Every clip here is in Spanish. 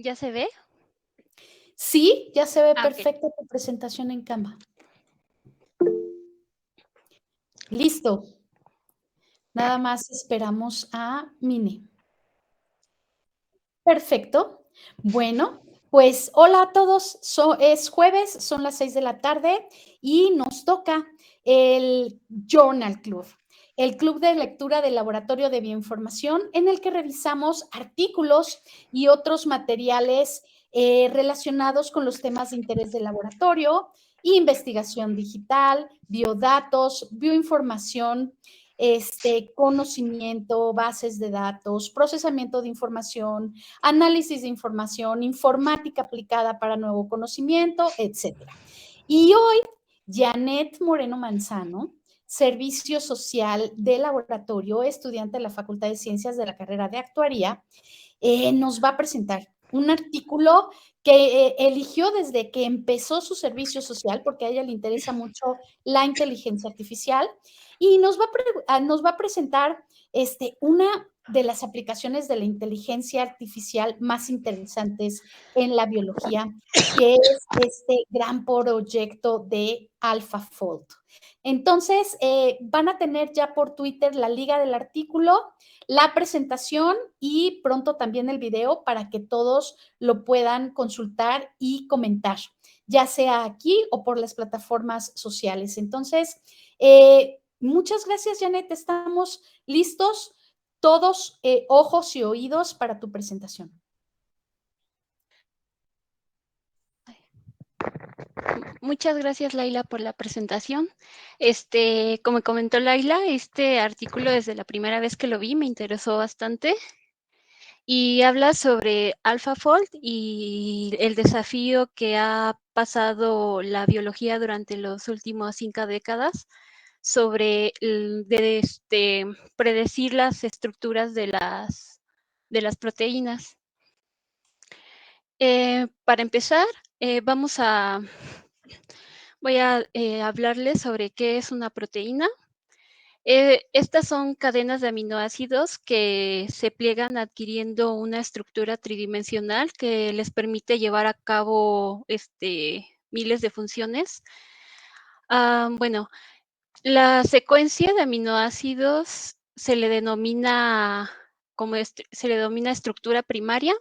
¿Ya se ve? Sí, ya se ve Ah, okey. perfecta tu presentación en Canva. Listo. Nada más esperamos a Mine. Perfecto. Bueno, pues hola a todos. Es jueves, son las 6 de la tarde y nos toca el Journal Club, el club de lectura del Laboratorio de Bioinformación en el que revisamos artículos y otros materiales relacionados con los temas de interés del laboratorio, investigación digital, biodatos, bioinformación, conocimiento, bases de datos, procesamiento de información, análisis de información, informática aplicada para nuevo conocimiento, etcétera. Y hoy, Janet Moreno Manzano, Servicio Social de Laboratorio, estudiante de la Facultad de Ciencias de la carrera de Actuaría, nos va a presentar un artículo que eligió desde que empezó su servicio social, porque a ella le interesa mucho la inteligencia artificial, y nos va a presentar una de las aplicaciones de la inteligencia artificial más interesantes en la biología, que es este gran proyecto de AlphaFold. Entonces, van a tener ya por Twitter la liga del artículo, la presentación y pronto también el video para que todos lo puedan consultar y comentar, ya sea aquí o por las plataformas sociales. Entonces, muchas gracias, Janet. Estamos listos, todos ojos y oídos para tu presentación. Muchas gracias, Laila, por la presentación. Como comentó Laila, este artículo desde la primera vez que lo vi me interesó bastante y habla sobre AlphaFold y el desafío que ha pasado la biología durante los últimos 5 décadas sobre predecir las estructuras de las proteínas. Para empezar, voy a hablarles sobre qué es una proteína. Estas son cadenas de aminoácidos que se pliegan adquiriendo una estructura tridimensional que les permite llevar a cabo miles de funciones. Bueno, la secuencia de aminoácidos se le denomina estructura primaria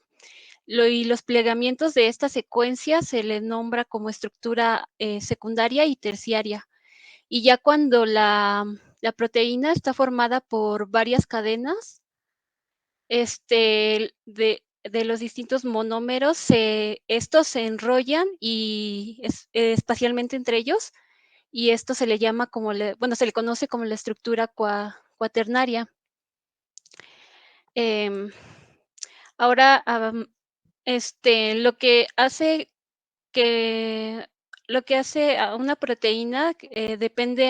y los plegamientos de esta secuencia se le nombra como estructura secundaria y terciaria. Y ya cuando la proteína está formada por varias cadenas de los distintos monómeros, estos se enrollan y espacialmente entre ellos, y esto se le llama se le conoce como la estructura cuaternaria. Ahora, lo que hace a una proteína depende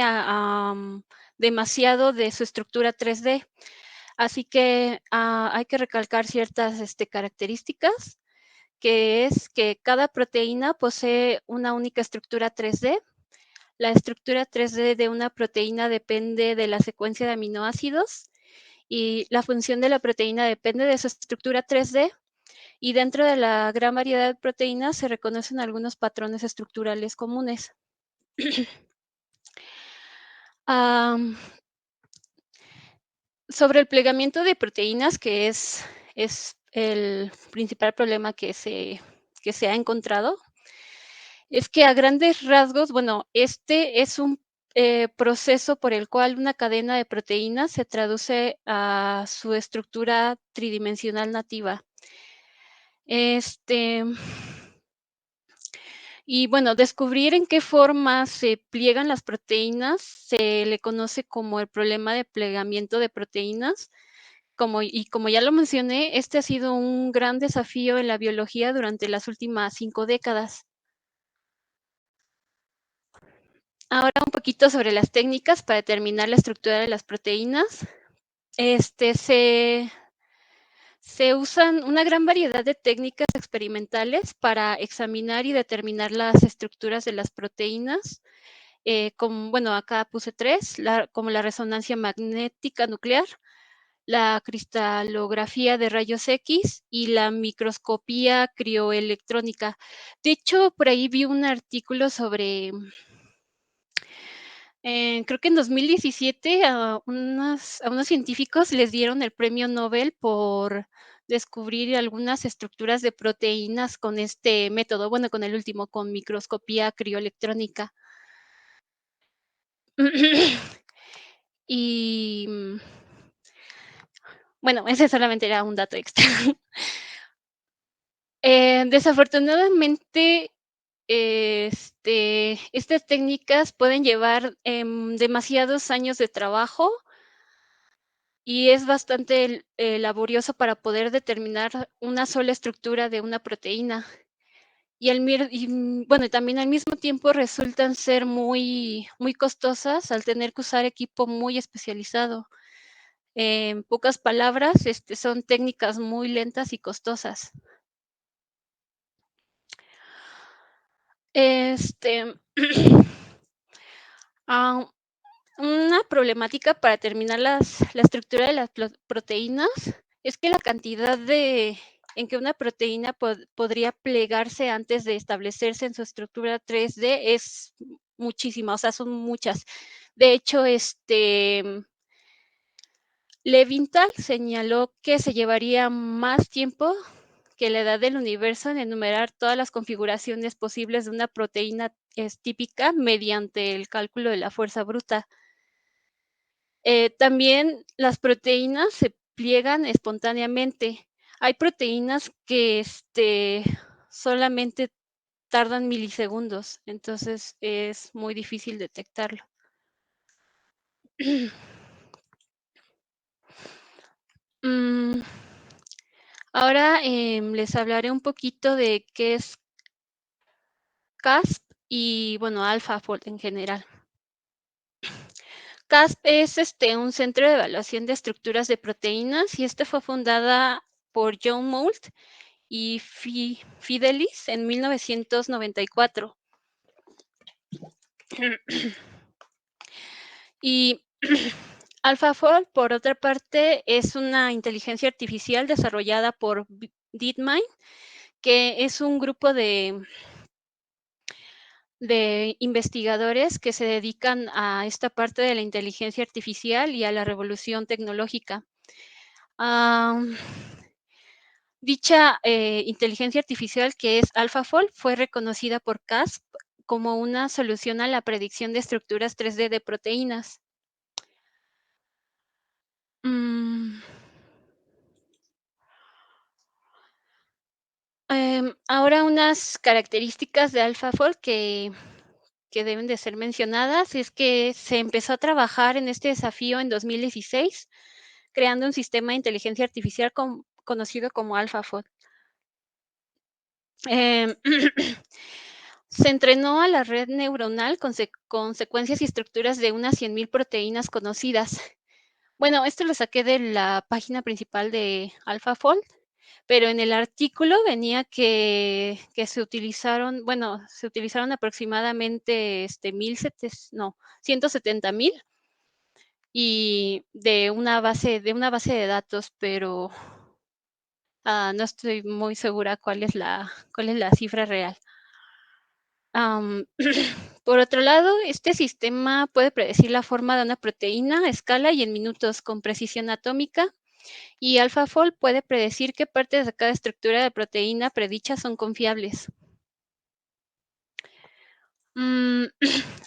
demasiado de su estructura 3D. Así que hay que recalcar ciertas características, que es que cada proteína posee una única estructura 3D. La estructura 3D de una proteína depende de la secuencia de aminoácidos y la función de la proteína depende de su estructura 3D. Y dentro de la gran variedad de proteínas se reconocen algunos patrones estructurales comunes. Sobre el plegamiento de proteínas, que es el principal problema que se ha encontrado, es que a grandes rasgos, bueno, este es un proceso por el cual una cadena de proteínas se traduce a su estructura tridimensional nativa. Y bueno, descubrir en qué forma se pliegan las proteínas se le conoce como el problema de plegamiento de proteínas. Como ya lo mencioné, este ha sido un gran desafío en la biología durante las últimas 5 décadas. Ahora un poquito sobre las técnicas para determinar la estructura de las proteínas. Se usan una gran variedad de técnicas experimentales para examinar y determinar las estructuras de las proteínas. Acá puse 3, como la resonancia magnética nuclear, la cristalografía de rayos X y la microscopía crioelectrónica. De hecho, por ahí vi un artículo sobre, creo que en 2017 a unos científicos les dieron el premio Nobel por descubrir algunas estructuras de proteínas con este método, bueno, con el último, con microscopía crioelectrónica. Y bueno, ese solamente era un dato extra. Desafortunadamente, estas técnicas pueden llevar demasiados años de trabajo y es bastante laborioso para poder determinar una sola estructura de una proteína. Bueno, también al mismo tiempo resultan ser muy, muy costosas al tener que usar equipo muy especializado. En pocas palabras, son técnicas muy lentas y costosas. Este, ah, una problemática para terminar la estructura de las proteínas es que la cantidad en que una proteína podría plegarse antes de establecerse en su estructura 3D es muchísima, o sea, son muchas. De hecho, Levinthal señaló que se llevaría más tiempo que la edad del universo en enumerar todas las configuraciones posibles de una proteína típica mediante el cálculo de la fuerza bruta. También las proteínas se pliegan espontáneamente. Hay proteínas que solamente tardan milisegundos, entonces es muy difícil detectarlo. Mm, Ahora les hablaré un poquito de qué es CASP y, bueno, AlphaFold en general. CASP es un centro de evaluación de estructuras de proteínas y fue fundada por John Moult y Fidelis en 1994. Y AlphaFold, por otra parte, es una inteligencia artificial desarrollada por DeepMind, que es un grupo de investigadores que se dedican a esta parte de la inteligencia artificial y a la revolución tecnológica. Dicha inteligencia artificial, que es AlphaFold, fue reconocida por CASP como una solución a la predicción de estructuras 3D de proteínas. Ahora unas características de AlphaFold que deben de ser mencionadas es que se empezó a trabajar en este desafío en 2016, creando un sistema de inteligencia artificial conocido como AlphaFold. Se entrenó a la red neuronal con secuencias y estructuras de unas 100,000 proteínas conocidas. Bueno, esto lo saqué de la página principal de AlphaFold, pero en el artículo venía que se utilizaron aproximadamente 170,000 y de una base de datos, pero no estoy muy segura cuál es la cifra real. Por otro lado, este sistema puede predecir la forma de una proteína a escala y en minutos con precisión atómica, y AlphaFold puede predecir qué partes de cada estructura de proteína predicha son confiables.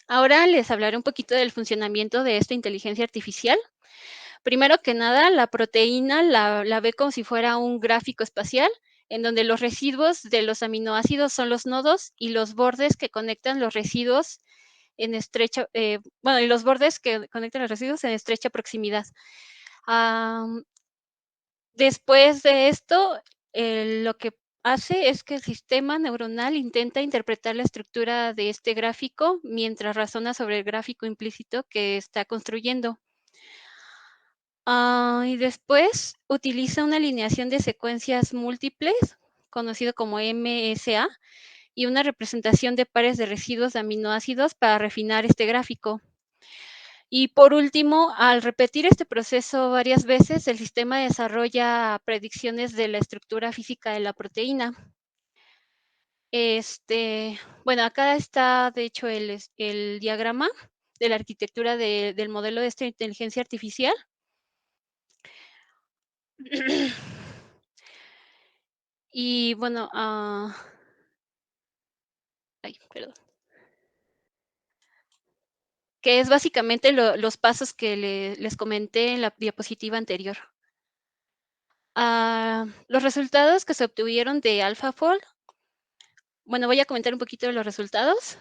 Ahora les hablaré un poquito del funcionamiento de esta inteligencia artificial. Primero que nada, la proteína la ve como si fuera un gráfico espacial, en donde los residuos de los aminoácidos son los nodos y los bordes que conectan los residuos y los bordes que conectan los residuos en estrecha proximidad. Después de esto, lo que hace es que el sistema neuronal intenta interpretar la estructura de este gráfico mientras razona sobre el gráfico implícito que está construyendo. Y después utiliza una alineación de secuencias múltiples, conocido como MSA, y una representación de pares de residuos de aminoácidos para refinar este gráfico. Y por último, al repetir este proceso varias veces, el sistema desarrolla predicciones de la estructura física de la proteína. Bueno, acá está, de hecho, el diagrama de la arquitectura del modelo de esta inteligencia artificial. Y bueno, ay, perdón. Que es básicamente los pasos que les comenté en la diapositiva anterior. Los resultados que se obtuvieron de AlphaFold. Bueno, voy a comentar un poquito de los resultados.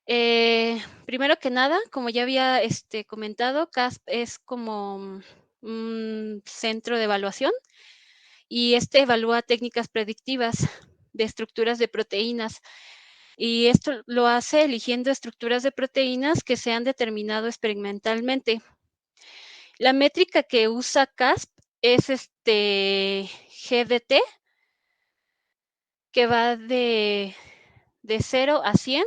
Primero que nada, como ya había comentado, CASP es como un centro de evaluación y evalúa técnicas predictivas de estructuras de proteínas. Y esto lo hace eligiendo estructuras de proteínas que se han determinado experimentalmente. La métrica que usa CASP es GDT, que va de 0 a 100,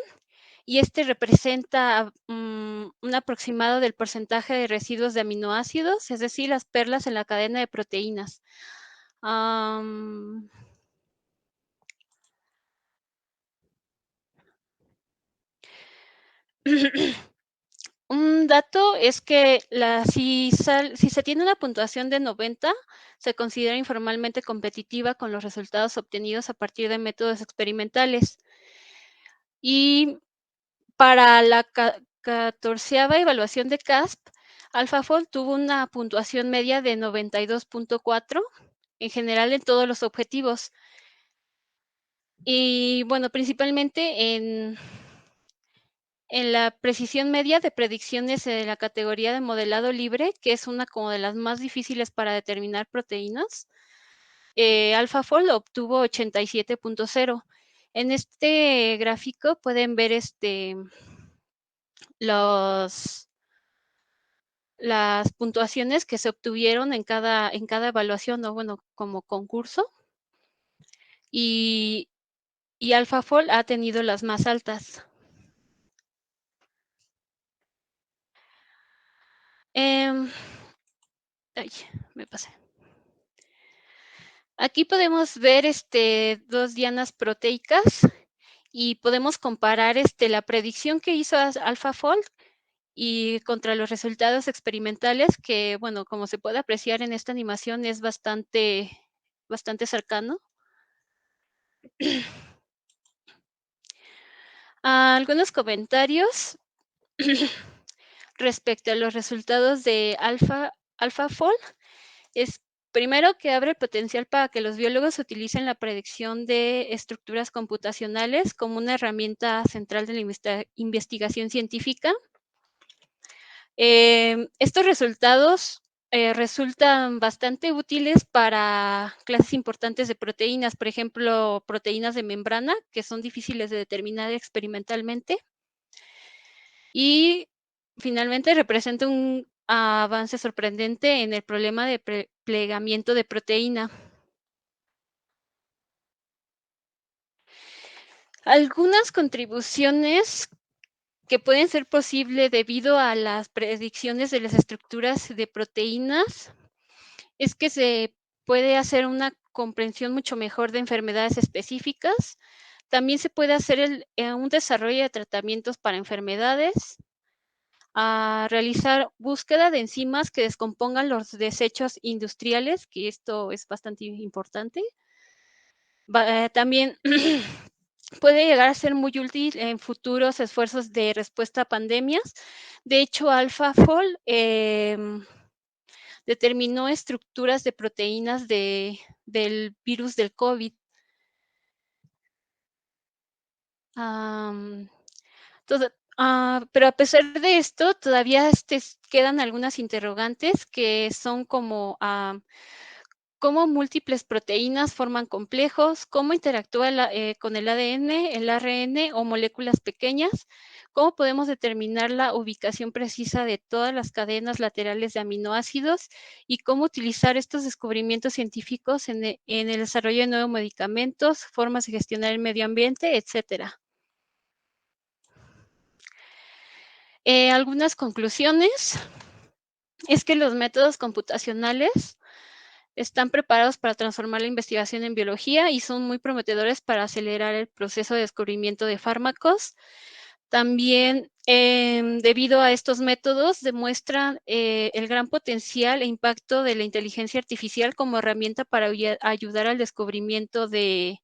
y representa un aproximado del porcentaje de residuos de aminoácidos, es decir, las perlas en la cadena de proteínas. Un dato es que si se tiene una puntuación de 90, se considera informalmente competitiva con los resultados obtenidos a partir de métodos experimentales. Y para la 14ª evaluación de CASP, AlphaFold tuvo una puntuación media de 92.4, en general en todos los objetivos. Y bueno, principalmente en la precisión media de predicciones de la categoría de modelado libre, que es una como de las más difíciles para determinar proteínas, AlphaFold obtuvo 87.0. En este gráfico pueden ver las puntuaciones que se obtuvieron en cada evaluación, o bueno, como concurso. Y AlphaFold ha tenido las más altas. Ay, me pasé. Aquí podemos ver dos dianas proteicas y podemos comparar la predicción que hizo AlphaFold y contra los resultados experimentales que, bueno, como se puede apreciar en esta animación, es bastante cercano. Algunos comentarios respecto a los resultados de AlphaFold es, primero, que abre el potencial para que los biólogos utilicen la predicción de estructuras computacionales como una herramienta central de la investigación científica. Estos resultados resultan bastante útiles para clases importantes de proteínas, por ejemplo, proteínas de membrana, que son difíciles de determinar experimentalmente. Y finalmente representa un avance sorprendente en el problema de plegamiento de proteína. Algunas contribuciones que pueden ser posibles debido a las predicciones de las estructuras de proteínas es que se puede hacer una comprensión mucho mejor de enfermedades específicas. También se puede hacer un desarrollo de tratamientos para enfermedades, a realizar búsqueda de enzimas que descompongan los desechos industriales, que esto es bastante importante. También puede llegar a ser muy útil en futuros esfuerzos de respuesta a pandemias. De hecho, AlphaFold determinó estructuras de proteínas del virus del COVID. Pero a pesar de esto, todavía quedan algunas interrogantes que son como cómo múltiples proteínas forman complejos, cómo interactúa con el ADN, el ARN o moléculas pequeñas, cómo podemos determinar la ubicación precisa de todas las cadenas laterales de aminoácidos y cómo utilizar estos descubrimientos científicos en el desarrollo de nuevos medicamentos, formas de gestionar el medio ambiente, etcétera. Algunas conclusiones es que los métodos computacionales están preparados para transformar la investigación en biología y son muy prometedores para acelerar el proceso de descubrimiento de fármacos. También, debido a estos métodos, demuestran el gran potencial e impacto de la inteligencia artificial como herramienta para ayudar al descubrimiento de,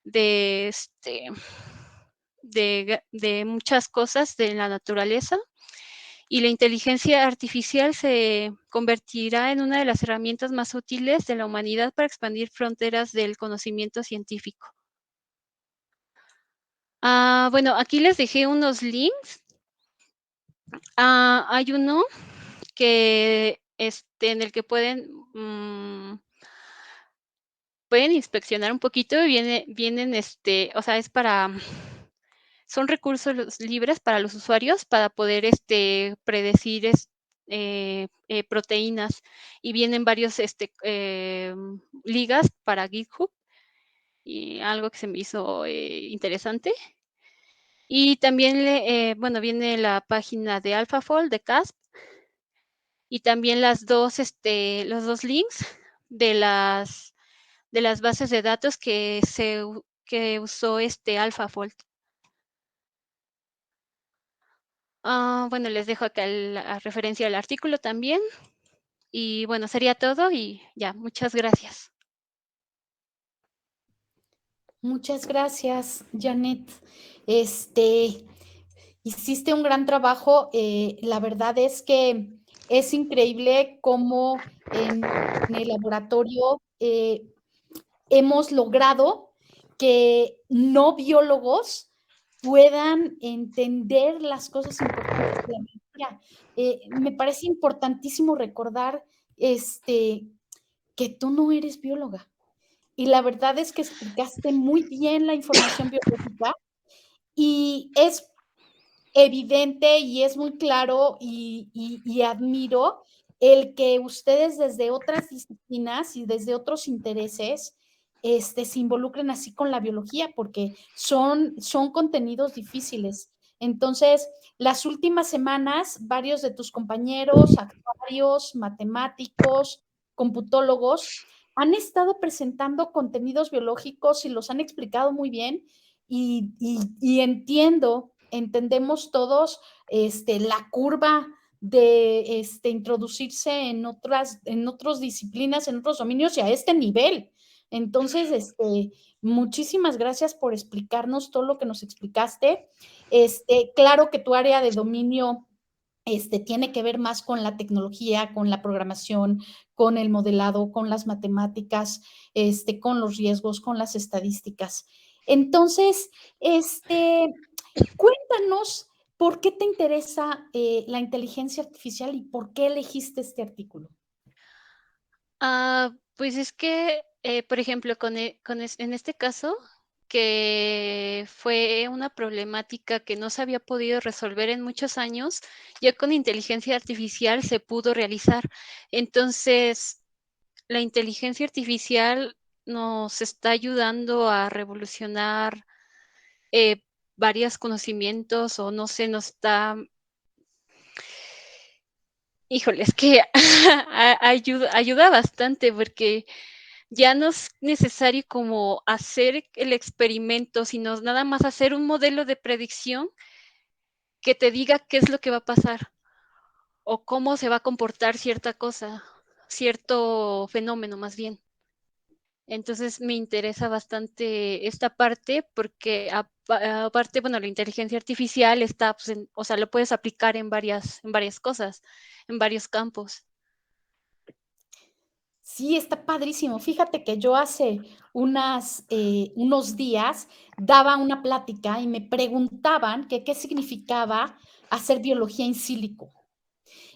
este, de muchas cosas de la naturaleza. Y la inteligencia artificial se convertirá en una de las herramientas más útiles de la humanidad para expandir fronteras del conocimiento científico. Bueno, aquí les dejé unos links. Hay uno que en el que pueden inspeccionar un poquito. Vienen, o sea, son recursos libres para los usuarios para poder predecir proteínas, y vienen varios ligas para GitHub, y algo que se me hizo interesante. Y también, bueno, viene la página de AlphaFold, de Casp, y también los dos links de las bases de datos que usó AlphaFold. Bueno, les dejo acá la referencia al artículo también. Y bueno, sería todo y ya, muchas gracias. Muchas gracias, Janet. Hiciste un gran trabajo. La verdad es que es increíble cómo en el laboratorio hemos logrado que no biólogos puedan entender las cosas importantes de la biología. Me parece importantísimo recordar que tú no eres bióloga. Y la verdad es que explicaste muy bien la información biológica y es evidente y es muy claro y admiro el que ustedes desde otras disciplinas y desde otros intereses se involucren así con la biología, porque son contenidos difíciles. Entonces, las últimas semanas, varios de tus compañeros, actuarios, matemáticos, computólogos, han estado presentando contenidos biológicos y los han explicado muy bien y entendemos todos la curva de introducirse en otras disciplinas, en otros dominios y a este nivel. Entonces, muchísimas gracias por explicarnos todo lo que nos explicaste. Claro que tu área de dominio tiene que ver más con la tecnología, con la programación, con el modelado, con las matemáticas, con los riesgos, con las estadísticas. Entonces, cuéntanos por qué te interesa la inteligencia artificial y por qué elegiste este artículo. Pues es que, por ejemplo, en este caso, que fue una problemática que no se había podido resolver en muchos años, ya con inteligencia artificial se pudo realizar. Entonces, la inteligencia artificial nos está ayudando a revolucionar varios conocimientos, o no sé, híjole, es que ayuda bastante, porque ya no es necesario como hacer el experimento, sino nada más hacer un modelo de predicción que te diga qué es lo que va a pasar o cómo se va a comportar cierta cosa, cierto fenómeno más bien. Entonces me interesa bastante esta parte porque aparte, bueno, la inteligencia artificial está, pues, o sea, lo puedes aplicar en varias cosas, en varios campos. Sí, está padrísimo. Fíjate que yo hace unos días daba una plática y me preguntaban que qué significaba hacer biología in silico.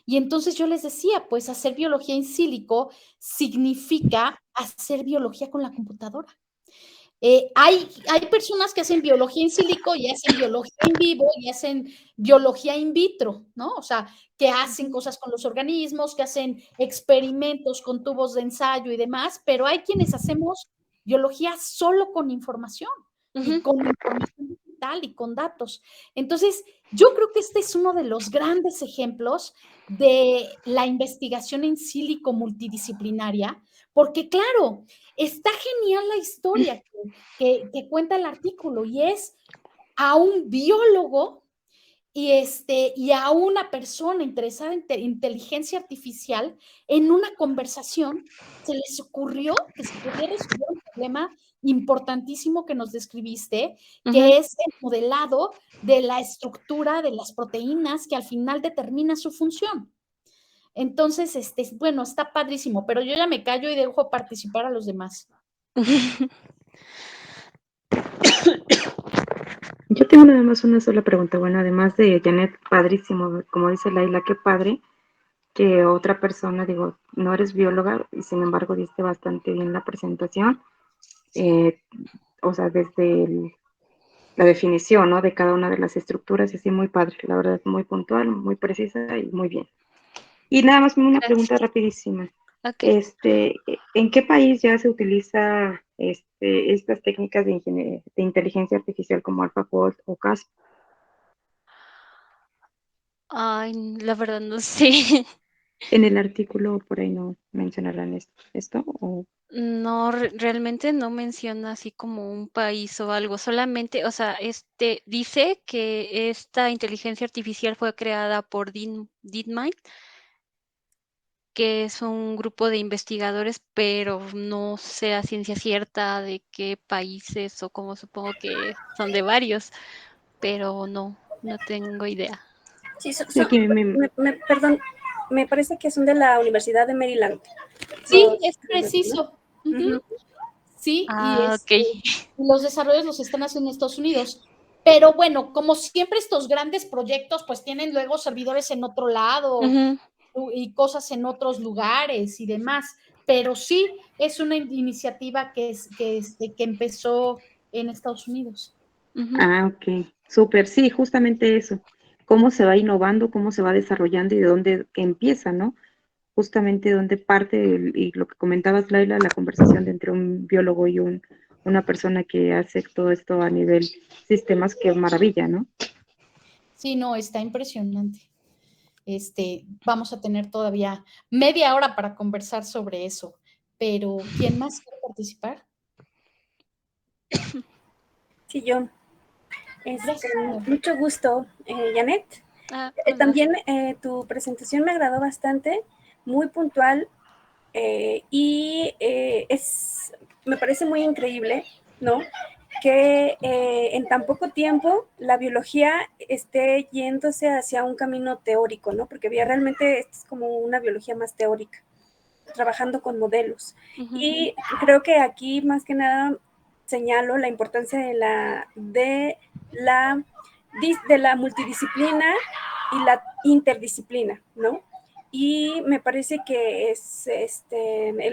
Y entonces yo les decía, pues hacer biología in silico significa hacer biología con la computadora. Hay personas que hacen biología in silico y hacen biología en vivo y hacen biología in vitro, ¿no? O sea, que hacen cosas con los organismos, que hacen experimentos con tubos de ensayo y demás, pero hay quienes hacemos biología solo con información y Ujú. con información digital. digital y con datos. Entonces, yo creo que este es uno de los grandes ejemplos de la investigación en sílico multidisciplinaria, porque claro, está genial la historia que cuenta el artículo y es a un biólogo y a una persona interesada en inteligencia artificial en una conversación se les ocurrió que se pudiera resolver un problema importantísimo que nos describiste, Ujú. que es el modelado de la estructura de las proteínas que al final determina su función. Entonces, bueno, está padrísimo, pero yo ya me callo y dejo participar a los demás. Yo tengo nada más una sola pregunta. Bueno, además de Janet, padrísimo, como dice Laila, qué padre que otra persona, digo, no eres bióloga y sin embargo diste bastante bien la presentación, eh, o sea, desde la definición, ¿no? De cada una de las estructuras, y así muy padre, la verdad, muy puntual, muy precisa y muy bien. Y nada más una pregunta Gracias. rapidísima. Ok. ¿En qué país ya se utiliza estas técnicas de inteligencia artificial como AlphaFold o CASP? Ay, la verdad no sé. En el artículo por ahí no mencionarán esto o No, realmente no menciona así como un país o algo, solamente, o sea, dice que esta inteligencia artificial fue creada por DeepMind, que es un grupo de investigadores, pero no sé a ciencia cierta de qué países o como supongo que son de varios, pero no tengo idea. Sí, sí, aquí perdón, me parece que son de la Universidad de Maryland. Sí, Los, es preciso. Ujú. Ujú. Sí, Ah, ok. los desarrollos los están haciendo en Estados Unidos. Pero bueno, como siempre estos grandes proyectos pues tienen luego servidores en otro lado Ujú, y cosas en otros lugares y demás. Pero sí es una iniciativa que empezó en Estados Unidos. ujú, ok, súper, sí, justamente eso. Cómo se va innovando, cómo se va desarrollando y de dónde empieza, ¿no? Justamente dónde parte y lo que comentabas, Laila, la conversación de entre un biólogo y una persona que hace todo esto a nivel sistemas, qué maravilla, ¿no? Sí, no, está impresionante. Vamos a tener todavía media hora para conversar sobre eso. Pero, ¿quién más quiere participar? Sí, yo. Gracias. Mucho gusto, Janet. hola. También tu presentación me agradó bastante, muy puntual y me parece muy increíble, ¿no? Que en tan poco tiempo la biología esté yéndose hacia un camino teórico, ¿no? Porque realmente es como una biología más teórica, trabajando con modelos. Ujú, Y creo que aquí más que nada señalo la importancia de la multidisciplina y la interdisciplina, ¿no? Y me parece que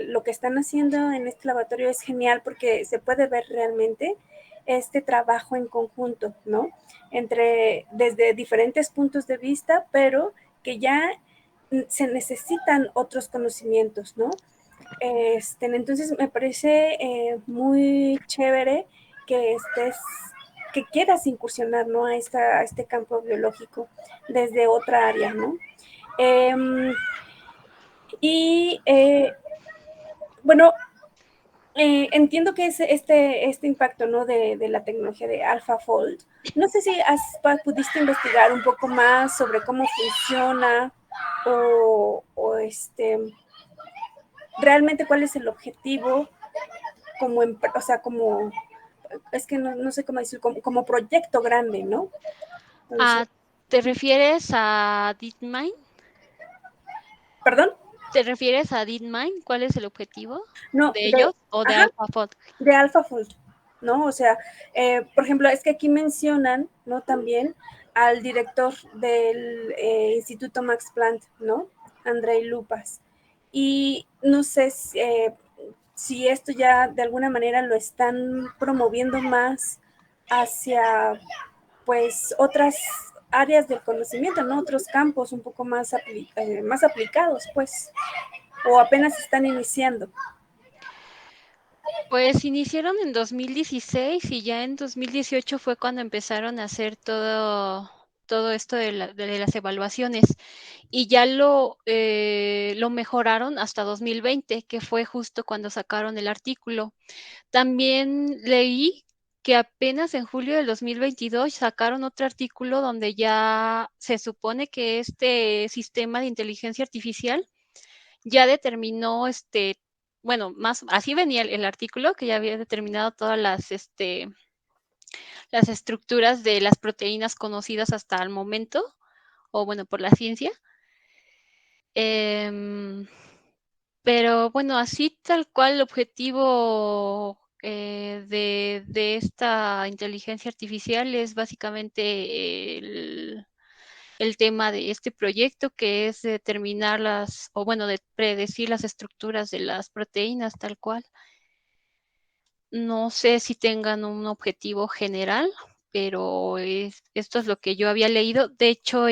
lo que están haciendo en este laboratorio es genial porque se puede ver realmente este trabajo en conjunto, ¿no? Desde diferentes puntos de vista, pero que ya se necesitan otros conocimientos, ¿no? Entonces me parece muy chévere que que quieras incursionar, ¿no? A este campo biológico desde otra área, ¿no? Eh, y bueno, entiendo que es este impacto, ¿no? De la tecnología de AlphaFold. No sé si pudiste investigar un poco más sobre cómo funciona o realmente cuál es el objetivo como, o sea, como, es que no sé cómo decirlo, como proyecto grande, ¿no? Entonces, ¿te refieres a DeepMind? ¿perdón? ¿Te refieres a DeepMind? ¿Cuál es el objetivo No, de ellos o de ajá, AlphaFold? de AlphaFold, ¿no? O sea, por ejemplo, es que aquí mencionan, ¿no? También al director del Instituto Max Planck, ¿no? Andrei Lupas. Y no sé si esto ya de alguna manera lo están promoviendo más hacia, pues, otras áreas del conocimiento, ¿no? Otros campos un poco más aplicados, pues, o apenas están iniciando. Pues iniciaron en 2016 y ya en 2018 fue cuando empezaron a hacer todo esto de las evaluaciones y ya lo mejoraron hasta 2020, que fue justo cuando sacaron el artículo. También leí que apenas en julio del 2022 sacaron otro artículo donde ya se supone que este sistema de inteligencia artificial ya determinó, bueno, más así venía el artículo, que ya había determinado todas las estructuras de las proteínas conocidas hasta el momento, o bueno, por la ciencia. Pero bueno, así tal cual el objetivo de esta inteligencia artificial es básicamente el tema de este proyecto, que es determinar o bueno, de predecir las estructuras de las proteínas tal cual. No sé si tengan un objetivo general, pero esto es lo que yo había leído. De hecho,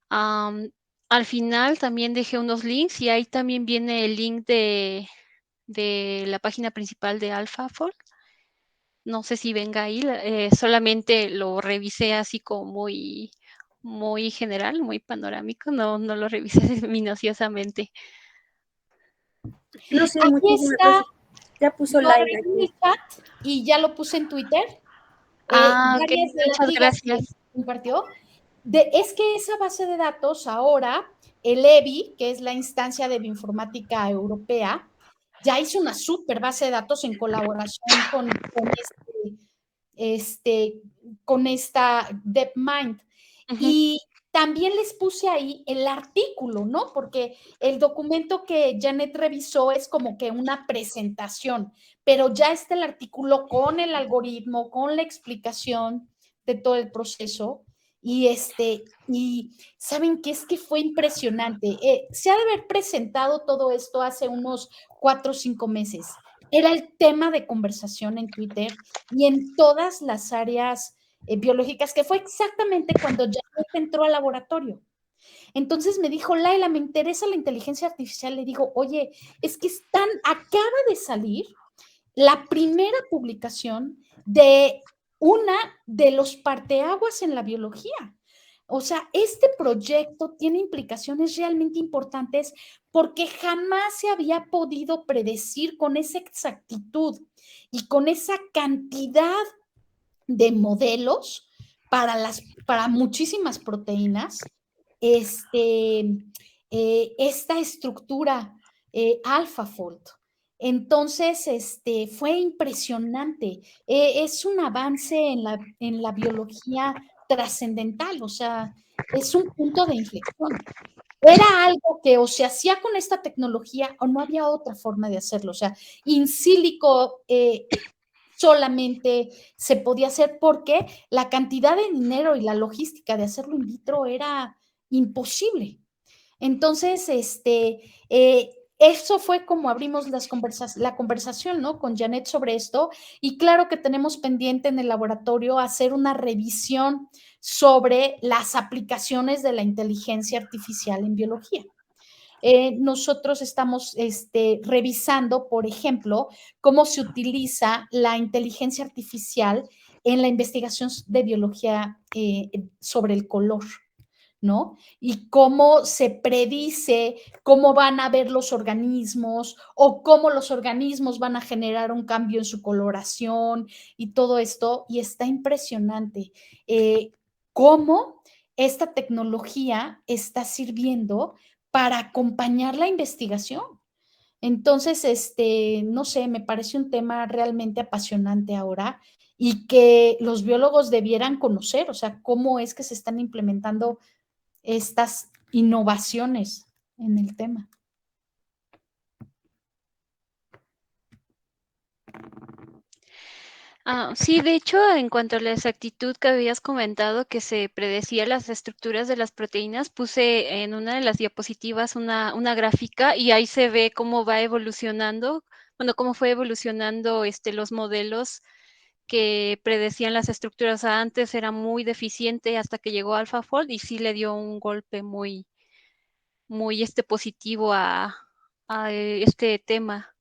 al final también dejé unos links y ahí también viene el link de la página principal de AlphaFold. No sé si venga ahí, solamente lo revisé así como muy general, muy panorámico, no lo revisé minuciosamente. No sé, Aquí muchísimas está, gracias. Ya puso lo Laila agregué en el aquí. chat y ya lo puse en Twitter. Ok, Varias de las muchas ligas que gracias. compartió. Es que esa base de datos ahora, el EBI, que es la instancia de bioinformática europea, ya hizo una super base de datos en colaboración este, con esta DeepMind. Ujú. Y también les puse ahí el artículo, ¿no? Porque el documento que Janet revisó es como que una presentación, pero ya está el artículo con el algoritmo, con la explicación de todo el proceso. Y saben que es que fue impresionante. Se ha de haber presentado todo esto hace unos 4 o 5 meses. Era el tema de conversación en Twitter y en todas las áreas biológicas, que fue exactamente cuando Janet entró al laboratorio. Entonces me dijo, Laila, me interesa la inteligencia artificial. Le digo, oye, es que acaba de salir la primera publicación de una de los parteaguas en la biología. O sea, este proyecto tiene implicaciones realmente importantes porque jamás se había podido predecir con esa exactitud y con esa cantidad de modelos para muchísimas proteínas, esta estructura AlphaFold. Entonces, fue impresionante. Es un avance en la biología trascendental, o sea, es un punto de inflexión. Era algo que o se hacía con esta tecnología o no había otra forma de hacerlo. O sea, in silico solamente se podía hacer porque la cantidad de dinero y la logística de hacerlo in vitro era imposible. Entonces, eso fue como abrimos la conversación, ¿no? Con Janet sobre esto. Y claro que tenemos pendiente en el laboratorio hacer una revisión sobre las aplicaciones de la inteligencia artificial en biología. Nosotros estamos revisando, por ejemplo, cómo se utiliza la inteligencia artificial en la investigación de biología sobre el color. ¿No? Y cómo se predice cómo van a ver los organismos o cómo los organismos van a generar un cambio en su coloración y todo esto. Y está impresionante cómo esta tecnología está sirviendo para acompañar la investigación. Entonces, no sé, me parece un tema realmente apasionante ahora y que los biólogos debieran conocer, o sea, cómo es que se están implementando estas innovaciones en el tema. Sí, de hecho, en cuanto a la exactitud que habías comentado que se predecía las estructuras de las proteínas, puse en una de las diapositivas una gráfica y ahí se ve cómo va evolucionando, bueno, cómo fue evolucionando los modelos que predecían las estructuras. Antes era muy deficiente hasta que llegó AlphaFold y sí le dio un golpe muy positivo a este tema.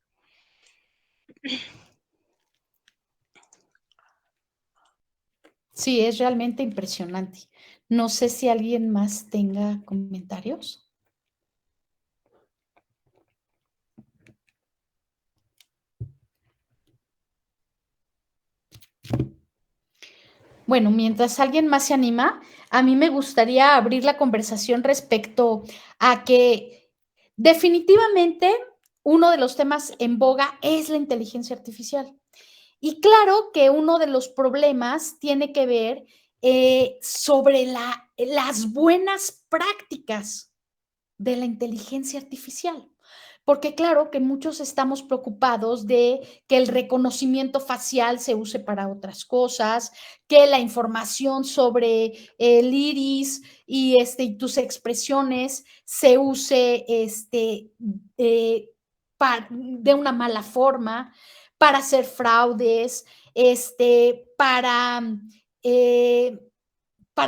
Sí, es realmente impresionante. No sé si alguien más tenga comentarios. Bueno, mientras alguien más se anima, a mí me gustaría abrir la conversación respecto a que definitivamente uno de los temas en boga es la inteligencia artificial. Y claro que uno de los problemas tiene que ver sobre las buenas prácticas de la inteligencia artificial. Porque claro que muchos estamos preocupados de que el reconocimiento facial se use para otras cosas, que la información sobre el iris y tus expresiones se use de una mala forma, para hacer fraudes, eh, para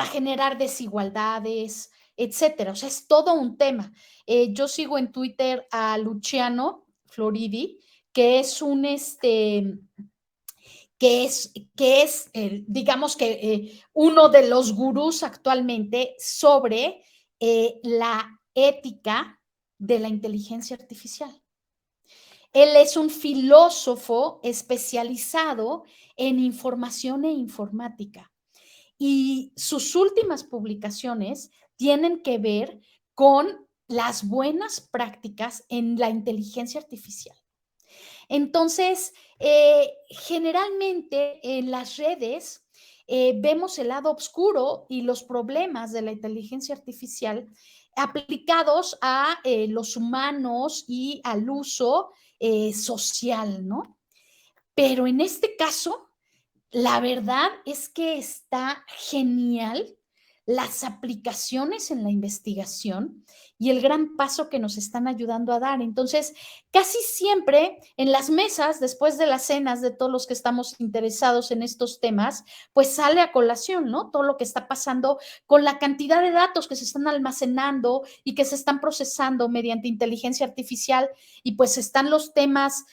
generar desigualdades, etcétera. O sea, es todo un tema. Yo sigo en Twitter a Luciano Floridi, que es un digamos que uno de los gurús actualmente sobre la ética de la inteligencia artificial. Él es un filósofo especializado en información e informática. Y sus últimas publicaciones tienen que ver con las buenas prácticas en la inteligencia artificial. Entonces, generalmente en las redes vemos el lado oscuro y los problemas de la inteligencia artificial aplicados a los humanos y al uso social, ¿no? Pero en este caso, la verdad es que está genial las aplicaciones en la investigación y el gran paso que nos están ayudando a dar. Entonces, casi siempre en las mesas, después de las cenas de todos los que estamos interesados en estos temas, pues sale a colación, ¿no? Todo lo que está pasando con la cantidad de datos que se están almacenando y que se están procesando mediante inteligencia artificial y pues están los temas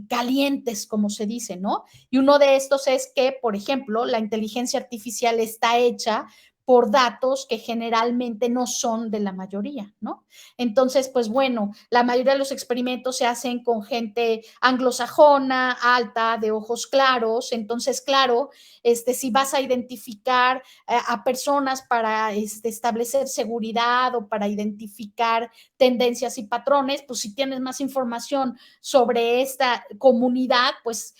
calientes, como se dice, ¿no? Y uno de estos es que, por ejemplo, la inteligencia artificial está hecha por datos que generalmente no son de la mayoría, ¿no? Entonces, pues bueno, la mayoría de los experimentos se hacen con gente anglosajona, alta, de ojos claros. Entonces, claro, si vas a identificar a personas para establecer seguridad o para identificar tendencias y patrones, pues si tienes más información sobre esta comunidad, pues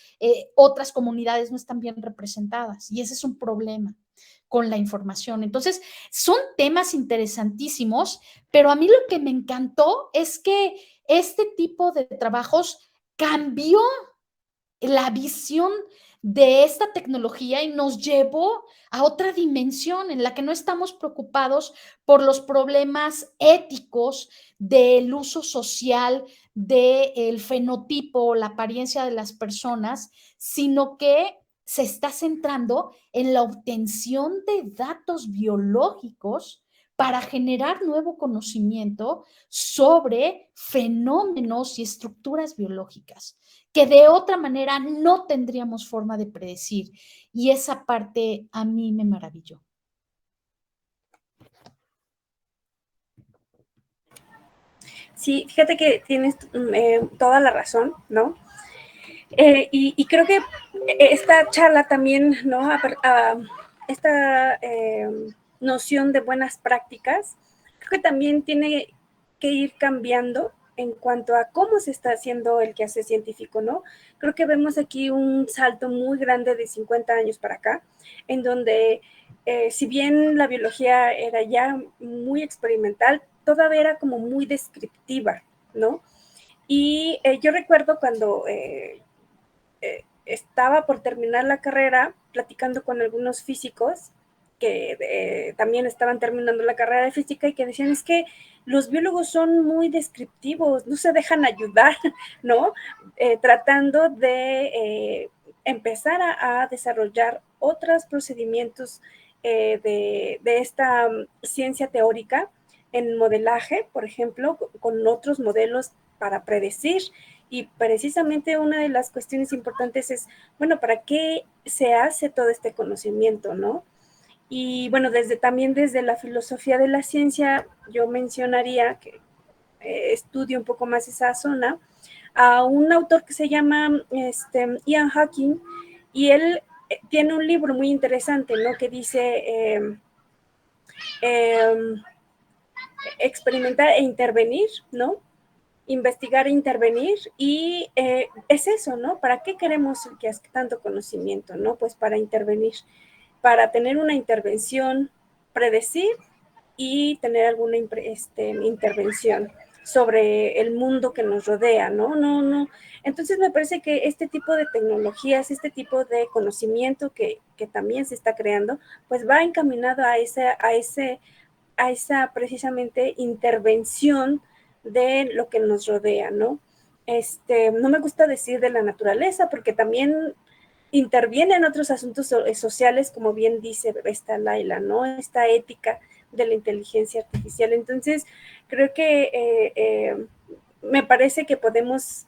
otras comunidades no están bien representadas y ese es un problema con la información. Entonces, son temas interesantísimos, pero a mí lo que me encantó es que este tipo de trabajos cambió la visión de esta tecnología y nos llevó a otra dimensión en la que no estamos preocupados por los problemas éticos del uso social, del fenotipo, la apariencia de las personas, sino que se está centrando en la obtención de datos biológicos para generar nuevo conocimiento sobre fenómenos y estructuras biológicas que de otra manera no tendríamos forma de predecir. Y esa parte a mí me maravilló. Sí, fíjate que tienes toda la razón, ¿no? Y creo que esta charla también, ¿no? Esta noción de buenas prácticas, creo que también tiene que ir cambiando en cuanto a cómo se está haciendo el quehacer científico, ¿no? Creo que vemos aquí un salto muy grande de 50 años para acá, en donde si bien la biología era ya muy experimental, todavía era como muy descriptiva, ¿no? Y yo recuerdo cuando estaba por terminar la carrera platicando con algunos físicos que también estaban terminando la carrera de física y que decían, es que los biólogos son muy descriptivos, no se dejan ayudar, ¿no? Tratando de empezar a desarrollar otros procedimientos de esta ciencia teórica en modelaje, por ejemplo, con otros modelos para predecir Y precisamente una de las cuestiones importantes es, bueno, ¿para qué se hace todo este conocimiento, no? Y bueno, también desde la filosofía de la ciencia, yo mencionaría que estudio un poco más esa zona, a un autor que se llama Ian Hawking, y él tiene un libro muy interesante, ¿no? Que dice experimentar e intervenir, ¿no? Investigar e intervenir, y es eso, ¿no? ¿Para qué queremos que tanto conocimiento, no? Pues para intervenir, para tener una intervención, predecir y tener alguna intervención sobre el mundo que nos rodea, ¿no? No. Entonces me parece que este tipo de tecnologías, este tipo de conocimiento que también se está creando, pues va encaminado a esa precisamente intervención de lo que nos rodea, ¿no? No me gusta decir de la naturaleza, porque también interviene en otros asuntos sociales, como bien dice esta Laila, ¿no? Esta ética de la inteligencia artificial. Entonces, creo que me parece que podemos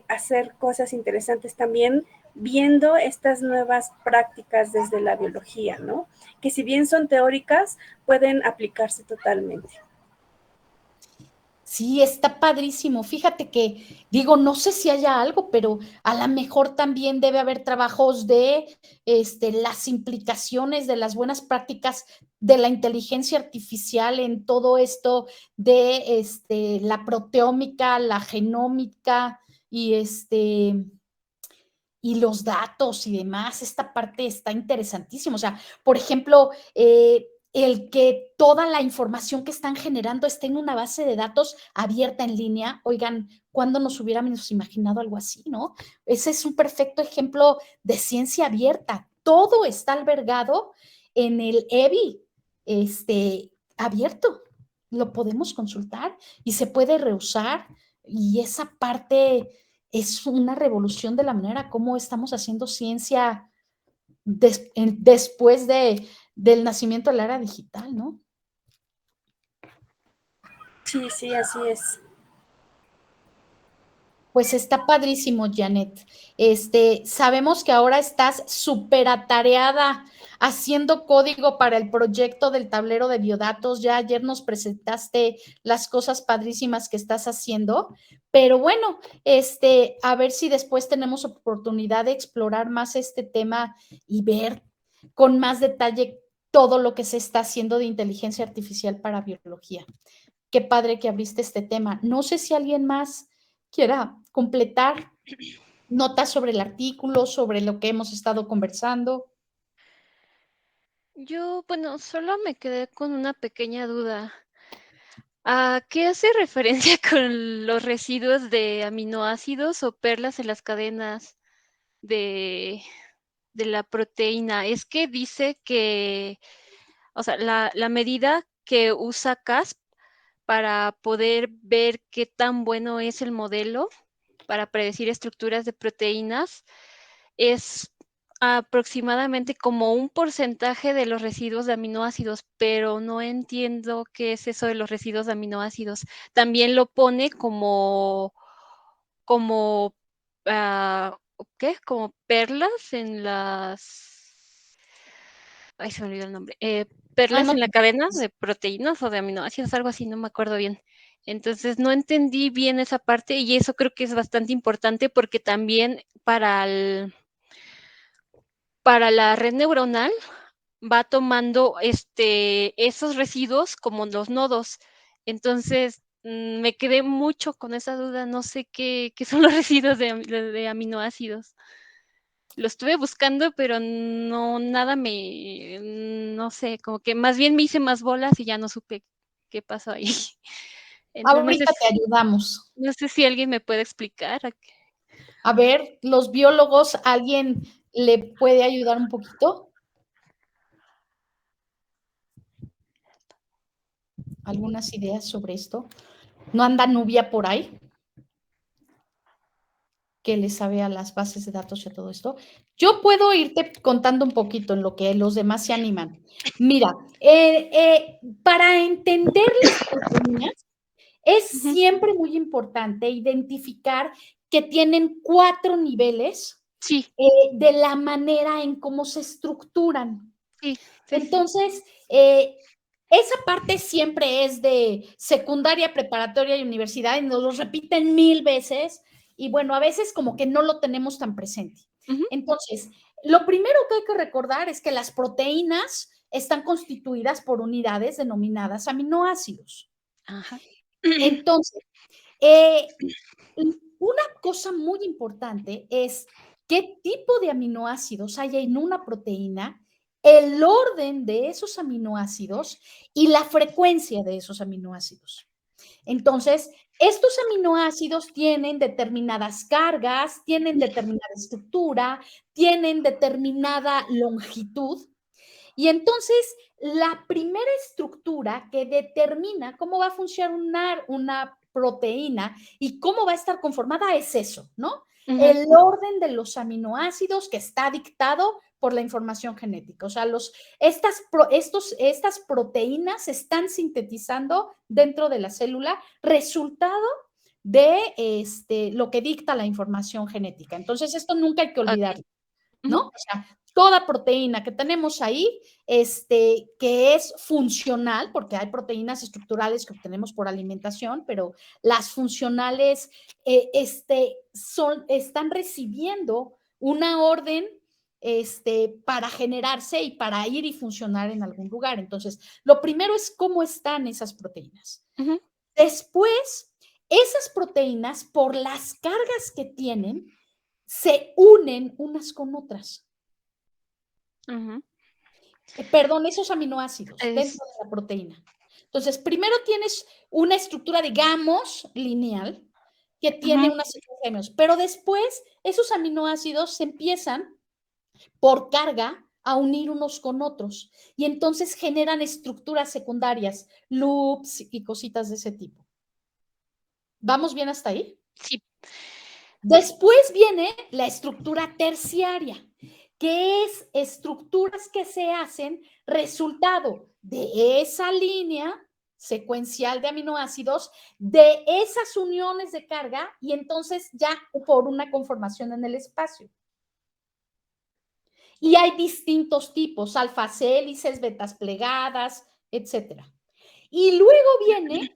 hacer cosas interesantes también viendo estas nuevas prácticas desde la biología, ¿no? Que si bien son teóricas, pueden aplicarse totalmente. Sí, está padrísimo. Fíjate que, digo, no sé si haya algo, pero a lo mejor también debe haber trabajos de las implicaciones de las buenas prácticas de la inteligencia artificial en todo esto de la proteómica, la genómica y y los datos y demás. Esta parte está interesantísima. O sea, por ejemplo, el que toda la información que están generando esté en una base de datos abierta en línea. Oigan, ¿cuándo nos hubiéramos imaginado algo así, no? Ese es un perfecto ejemplo de ciencia abierta. Todo está albergado en el EBI, abierto. Lo podemos consultar y se puede reusar, y esa parte es una revolución de la manera como estamos haciendo ciencia después del nacimiento de la era digital, ¿no? Sí, así es. Pues está padrísimo, Janet. Sabemos que ahora estás súper atareada haciendo código para el proyecto del tablero de biodatos. Ya ayer nos presentaste las cosas padrísimas que estás haciendo, pero bueno, a ver si después tenemos oportunidad de explorar más este tema y ver con más detalle todo lo que se está haciendo de inteligencia artificial para biología. Qué padre que abriste este tema. No sé si alguien más quiera completar notas sobre el artículo, sobre lo que hemos estado conversando. Yo, bueno, solo me quedé con una pequeña duda. ¿A qué hace referencia con los residuos de aminoácidos o perlas en las cadenas de, de la proteína? Es que dice que, o sea, la medida que usa CASP para poder ver qué tan bueno es el modelo para predecir estructuras de proteínas es aproximadamente como un porcentaje de los residuos de aminoácidos, pero no entiendo qué es eso de los residuos de aminoácidos. También lo pone como, ¿qué? Como perlas en ay, se me olvidó el nombre, perlas No, en la cadena de proteínas o de aminoácidos, algo así, no me acuerdo bien. Entonces, no entendí bien esa parte y eso creo que es bastante importante porque también para la red neuronal va tomando esos residuos como los nodos. Entonces, me quedé mucho con esa duda, no sé qué son los residuos de aminoácidos. Lo estuve buscando, pero no, nada no sé, como que más bien me hice más bolas y ya no supe qué pasó ahí. ahorita Entonces, te ayudamos. no sé si alguien me puede explicar. A ver, los biólogos, ¿alguien le puede ayudar un poquito? ¿Algunas ideas sobre esto? ¿No anda Nubia por ahí? Que le sabe a las bases de datos y a todo esto. Yo puedo irte contando un poquito en lo que los demás se animan. Mira, para entender las proteínas, Es siempre muy importante identificar que tienen 4 niveles Sí, de la manera en cómo se estructuran. sí. Entonces, esa parte siempre es de secundaria, preparatoria y universidad, y nos lo repiten 1000 veces, y bueno, a veces como que no lo tenemos tan presente. Entonces, lo primero que hay que recordar es que las proteínas están constituidas por unidades denominadas aminoácidos. Ajá. Entonces, una cosa muy importante es qué tipo de aminoácidos hay en una proteína, el orden de esos aminoácidos y la frecuencia de esos aminoácidos. Entonces, estos aminoácidos tienen determinadas cargas, tienen determinada estructura, tienen determinada longitud. Y entonces, la primera estructura que determina cómo va a funcionar una proteína y cómo va a estar conformada es eso, ¿no? El orden de los aminoácidos que está dictado por la información genética. O sea, estas proteínas se están sintetizando dentro de la célula, resultado de lo que dicta la información genética. Entonces, esto nunca hay que olvidarlo, ¿no? O sea, toda proteína que tenemos ahí, que es funcional, porque hay proteínas estructurales que obtenemos por alimentación, pero las funcionales están recibiendo una orden para generarse y para ir y funcionar en algún lugar. Entonces, lo primero es cómo están esas proteínas. Después, esas proteínas, por las cargas que tienen, se unen unas con otras. Perdón, esos aminoácidos dentro de la proteína. Entonces, primero tienes una estructura, digamos, lineal, que tiene una secuencia de aminoácidos, pero después esos aminoácidos se empiezan por carga a unir unos con otros y entonces generan estructuras secundarias, loops y cositas de ese tipo. ¿Vamos bien hasta ahí? Sí. Después viene la estructura terciaria, que es estructuras que se hacen resultado de esa línea secuencial de aminoácidos, de esas uniones de carga y entonces ya por una conformación en el espacio. Y hay distintos tipos, alfas hélices, betas plegadas, etc. Y luego viene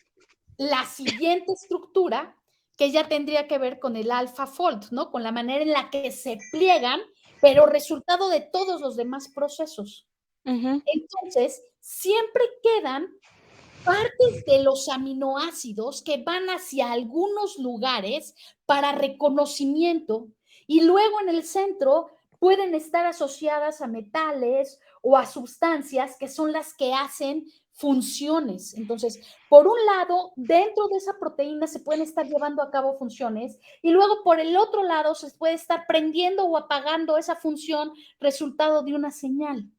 la siguiente estructura, que ya tendría que ver con el alpha fold, ¿no? Con la manera en la que se pliegan, pero resultado de todos los demás procesos. Entonces, siempre quedan partes de los aminoácidos que van hacia algunos lugares para reconocimiento y luego en el centro pueden estar asociadas a metales o a sustancias que son las que hacen funciones. Entonces, por un lado, dentro de esa proteína se pueden estar llevando a cabo funciones y luego por el otro lado se puede estar prendiendo o apagando esa función resultado de una señal.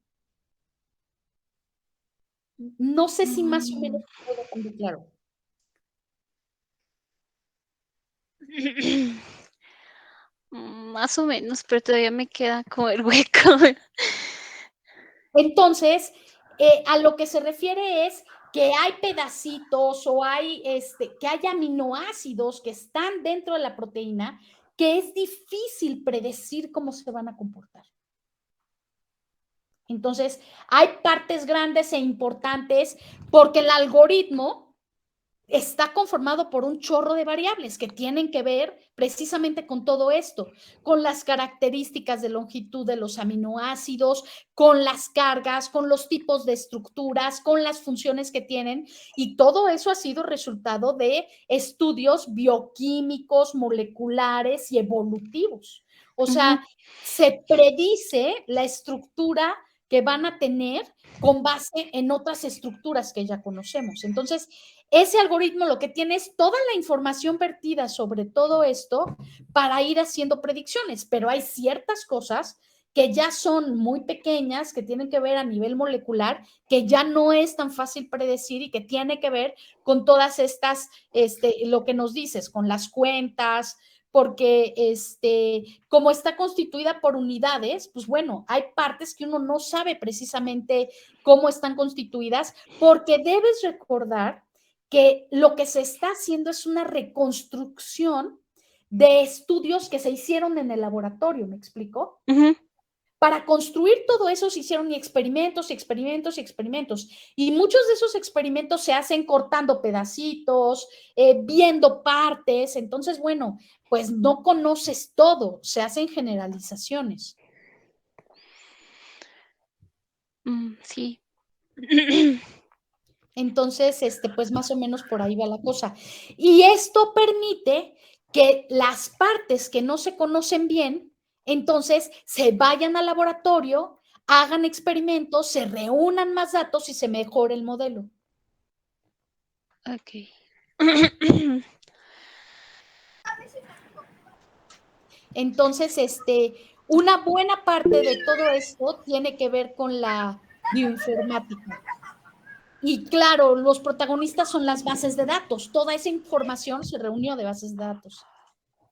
No sé si más o menos puedo dejar claro. Más o menos, pero todavía me queda como el hueco. Entonces, a lo que se refiere es que hay pedacitos o hay que hay aminoácidos que están dentro de la proteína que es difícil predecir cómo se van a comportar. Entonces, hay partes grandes e importantes porque el algoritmo está conformado por un chorro de variables que tienen que ver precisamente con todo esto, con las características de longitud de los aminoácidos, con las cargas, con los tipos de estructuras, con las funciones que tienen, y todo eso ha sido resultado de estudios bioquímicos, moleculares y evolutivos. O sea, se predice la estructura que van a tener con base en otras estructuras que ya conocemos. Entonces, ese algoritmo lo que tiene es toda la información vertida sobre todo esto para ir haciendo predicciones, pero hay ciertas cosas que ya son muy pequeñas, que tienen que ver a nivel molecular, que ya no es tan fácil predecir y que tiene que ver con todas estas, lo que nos dices, con las cuentas, porque como está constituida por unidades, pues bueno, hay partes que uno no sabe precisamente cómo están constituidas, porque debes recordar que lo que se está haciendo es una reconstrucción de estudios que se hicieron en el laboratorio, ¿me explico? Para construir todo eso se hicieron experimentos y experimentos y experimentos. Y muchos de esos experimentos se hacen cortando pedacitos, viendo partes. Entonces, bueno, pues no conoces todo, se hacen generalizaciones. Sí. Entonces, pues más o menos por ahí va la cosa. Y esto permite que las partes que no se conocen bien, entonces se vayan al laboratorio, hagan experimentos, se reúnan más datos y se mejore el modelo. Ok. Entonces, una buena parte de todo esto tiene que ver con la bioinformática. Y claro, los protagonistas son las bases de datos. Toda esa información se reunió de bases de datos.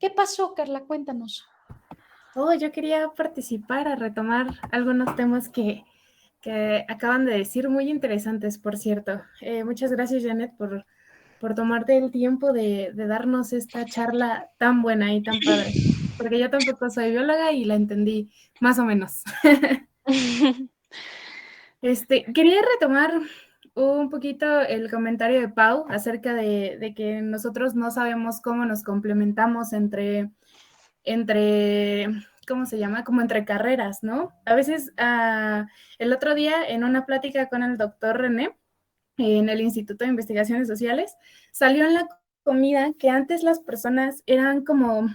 ¿Qué pasó, Carla? Cuéntanos. Oh, yo quería participar a retomar algunos temas que acaban de decir, muy interesantes, por cierto. Muchas gracias, Janet, por tomarte el tiempo de darnos esta charla tan buena y tan padre, porque yo tampoco soy bióloga y la entendí más o menos. Quería retomar un poquito el comentario de Pau acerca de que nosotros no sabemos cómo nos complementamos entre ¿cómo se llama? Como entre carreras, ¿no? A veces, el otro día en una plática con el doctor René, en el Instituto de Investigaciones Sociales, salió en la comida que antes las personas eran como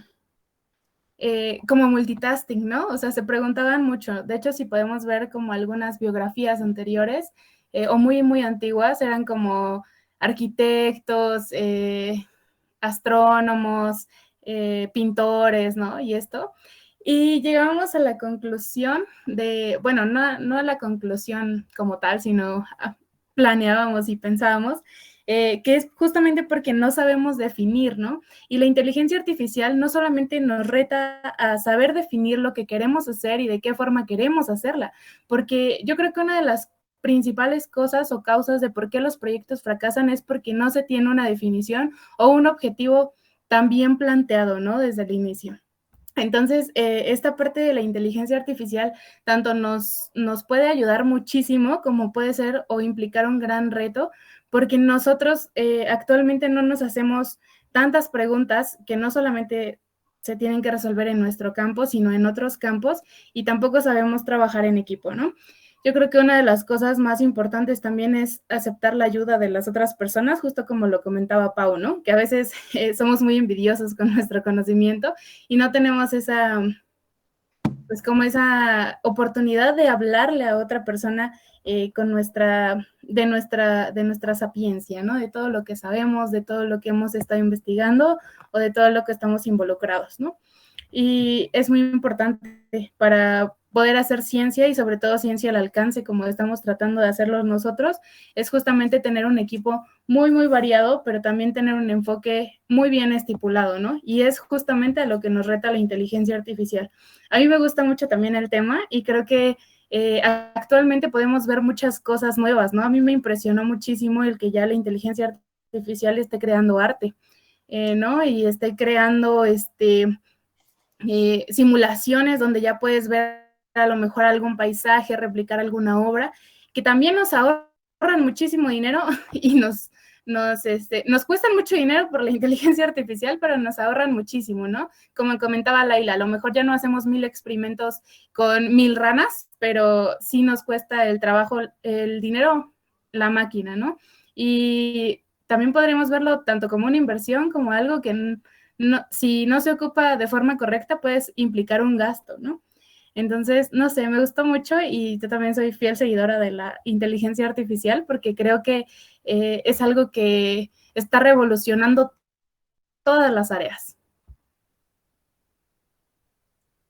multitasking, ¿no? O sea, se preguntaban mucho. De hecho, si podemos ver como algunas biografías anteriores o muy, muy antiguas, eran como arquitectos, astrónomos, pintores, ¿no? Y esto. Y llegamos a la conclusión de, bueno, no a la conclusión como tal, sino planeábamos y pensábamos que es justamente porque no sabemos definir, ¿no? Y la inteligencia artificial no solamente nos reta a saber definir lo que queremos hacer y de qué forma queremos hacerla, porque yo creo que una de las principales cosas o causas de por qué los proyectos fracasan es porque no se tiene una definición o un objetivo tan bien planteado, ¿no? Desde el inicio. Entonces, esta parte de la inteligencia artificial tanto nos puede ayudar muchísimo como puede ser o implicar un gran reto, porque nosotros actualmente no nos hacemos tantas preguntas que no solamente se tienen que resolver en nuestro campo, sino en otros campos, y tampoco sabemos trabajar en equipo, ¿no? Yo creo que una de las cosas más importantes también es aceptar la ayuda de las otras personas, justo como lo comentaba Pau, ¿no? Que a veces somos muy envidiosos con nuestro conocimiento y no tenemos esa, pues como esa oportunidad de hablarle a otra persona con de nuestra sapiencia, ¿no? De todo lo que sabemos, de todo lo que hemos estado investigando o de todo lo que estamos involucrados, ¿no? Y es muy importante para poder hacer ciencia y sobre todo ciencia al alcance, como estamos tratando de hacerlo nosotros, es justamente tener un equipo muy, muy variado, pero también tener un enfoque muy bien estipulado, ¿no? Y es justamente a lo que nos reta la inteligencia artificial. A mí me gusta mucho también el tema y creo que actualmente podemos ver muchas cosas nuevas, ¿no? A mí me impresionó muchísimo el que ya la inteligencia artificial esté creando arte, ¿no? Y esté creando simulaciones donde ya puedes ver a lo mejor algún paisaje, replicar alguna obra, que también nos ahorran muchísimo dinero y nos cuestan mucho dinero por la inteligencia artificial, pero nos ahorran muchísimo, ¿no? Como comentaba Laila, a lo mejor ya no hacemos 1000 experimentos con 1000 ranas, pero sí nos cuesta el trabajo, el dinero, la máquina, ¿no? Y también podremos verlo tanto como una inversión como algo que no, si no se ocupa de forma correcta, puedes implicar un gasto, ¿no? Entonces, no sé, me gustó mucho y yo también soy fiel seguidora de la inteligencia artificial porque creo que es algo que está revolucionando todas las áreas.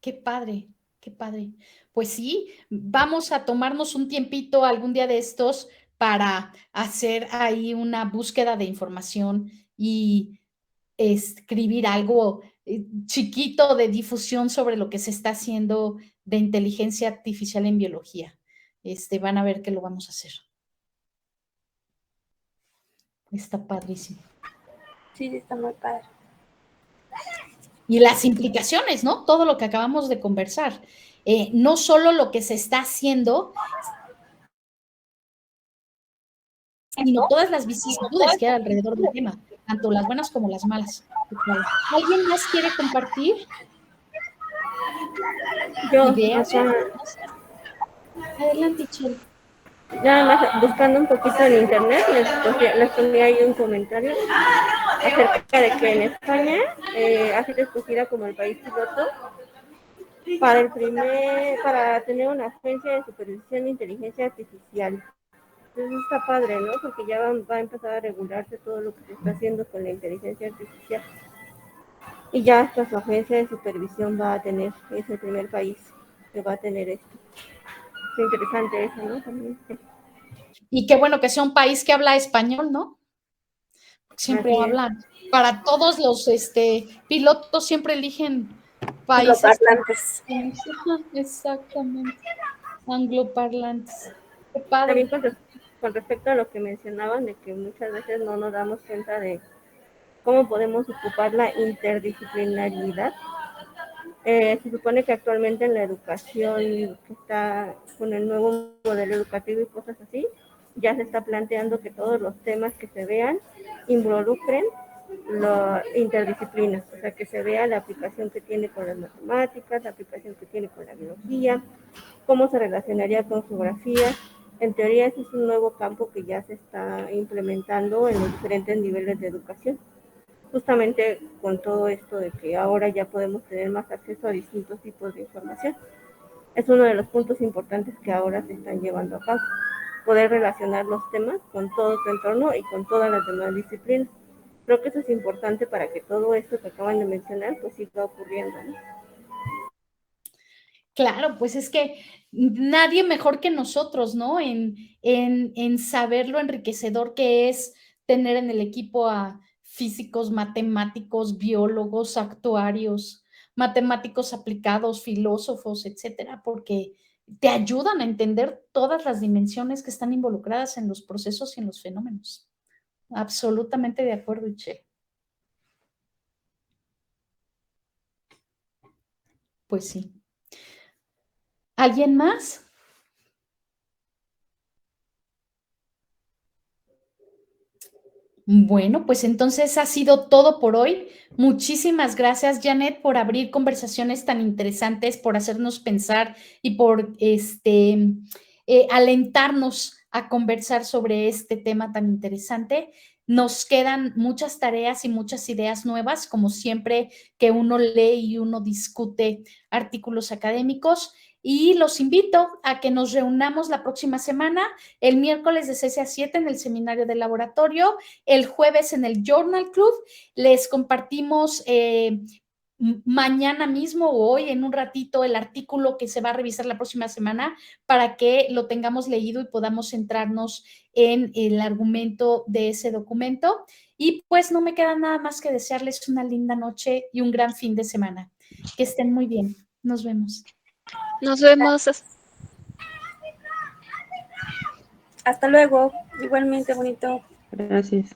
Qué padre, qué padre. Pues sí, vamos a tomarnos un tiempito algún día de estos para hacer ahí una búsqueda de información y escribir algo chiquito de difusión sobre lo que se está haciendo de inteligencia artificial en biología. Van a ver que lo vamos a hacer. Está padrísimo. Sí, está muy padre. Y las implicaciones, ¿no? Todo lo que acabamos de conversar. No solo lo que se está haciendo, sino todas las vicisitudes que hay alrededor del tema, tanto las buenas como las malas. ¿Alguien más quiere compartir Yo, ideas? acá, Adelante, Chel. nada más buscando un poquito en internet, les ponía ahí un comentario acerca de que en España ha sido escogida como el país piloto para tener una agencia de supervisión de inteligencia artificial. Entonces está padre, ¿no? Porque ya va a empezar a regularse todo lo que se está haciendo con la inteligencia artificial. Y ya hasta su agencia de supervisión va a tener, es el primer país que va a tener esto. Qué interesante eso, ¿no? También. Y qué bueno que sea un país que habla español, ¿no? Siempre Así es. hablan. Para todos los pilotos siempre eligen países. Angloparlantes. Ajá, exactamente. Angloparlantes. Qué padre. También con respecto a lo que mencionaban de que muchas veces no nos damos cuenta de cómo podemos ocupar la interdisciplinariedad. Se supone que actualmente en la educación que está con el nuevo modelo educativo y cosas así, ya se está planteando que todos los temas que se vean involucren la interdisciplina, o sea, que se vea la aplicación que tiene con las matemáticas, la aplicación que tiene con la biología, cómo se relacionaría con geografía. En teoría, ese es un nuevo campo que ya se está implementando en los diferentes niveles de educación. Justamente con todo esto de que ahora ya podemos tener más acceso a distintos tipos de información. Es uno de los puntos importantes que ahora se están llevando a cabo. Poder relacionar los temas con todo tu entorno y con todas las demás disciplinas. Creo que eso es importante para que todo esto que acaban de mencionar pues siga ocurriendo, ¿no? Claro, pues es que nadie mejor que nosotros, ¿no? En saber lo enriquecedor que es tener en el equipo a físicos, matemáticos, biólogos, actuarios, matemáticos aplicados, filósofos, etcétera, porque te ayudan a entender todas las dimensiones que están involucradas en los procesos y en los fenómenos. Absolutamente de acuerdo, Che. Pues sí. ¿Alguien más? Bueno, pues entonces ha sido todo por hoy. Muchísimas gracias, Janet, por abrir conversaciones tan interesantes, por hacernos pensar y por alentarnos a conversar sobre este tema tan interesante. Nos quedan muchas tareas y muchas ideas nuevas, como siempre que uno lee y uno discute artículos académicos. Y los invito a que nos reunamos la próxima semana, el miércoles de 6 a 7 en el seminario de laboratorio, el jueves en el Journal Club. Les compartimos mañana mismo o hoy en un ratito el artículo que se va a revisar la próxima semana para que lo tengamos leído y podamos centrarnos en el argumento de ese documento. Y pues no me queda nada más que desearles una linda noche y un gran fin de semana. Que estén muy bien. Nos vemos. Nos vemos. Hasta luego. Igualmente bonito. Gracias.